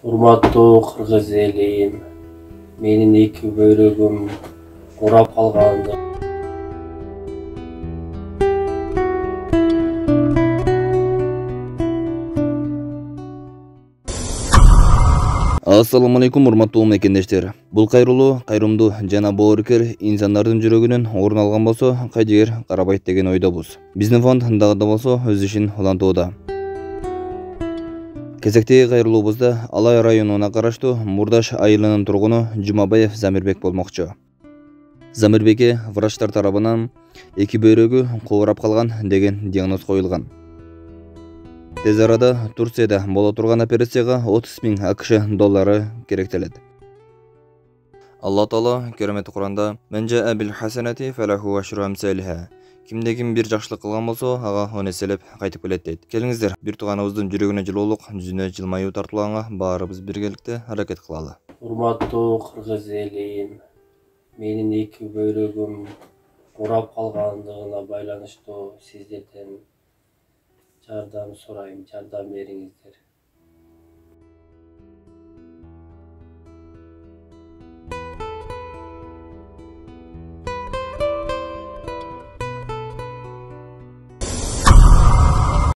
Урматтуу кыргыз элим, менин эки бөйрөгүм урап калганды. Assalamu alaikum урматтуу мекендештер. Бул кайрылуу кайрымдуу жана боорукер инсандардын жүрөгүнөн орун алган болсо, кайдыгер карабайт деген ойдобуз. Биздин фонд дагы да болсо өз ишин улантууда. Кезектеги кайрылуубузда Алай районуна караштуу Мурдаш айылынын тургуну Жумабаев Замирбек болмокчу. Замирбекке врачтар тарабынан эки бөйрөгү куурап калган деген диагноз коюлган. Тез арада Турцияда боло турган операцияга 30 000 АКШ доллары керектелет. Алла Таала керемет Куранда «Менжа абил хасанати фалаху ашру амсалиха». Кимде ким бир жакшылык кылган болсо, ага 10 эселеп кайтып келет дейт. Келиңиздер, бир тууганыбыздын жүрөгүнө жылуулук, жүзүнө жылмаюу тартуулганга баарыбыз биргеликте аракет кылалы. Урматтуу кыргыз элим, менин эки бөйрөгүм урап калгандыгына байланыштуу сиздерден жардам сурайм, жардам бериңиздер.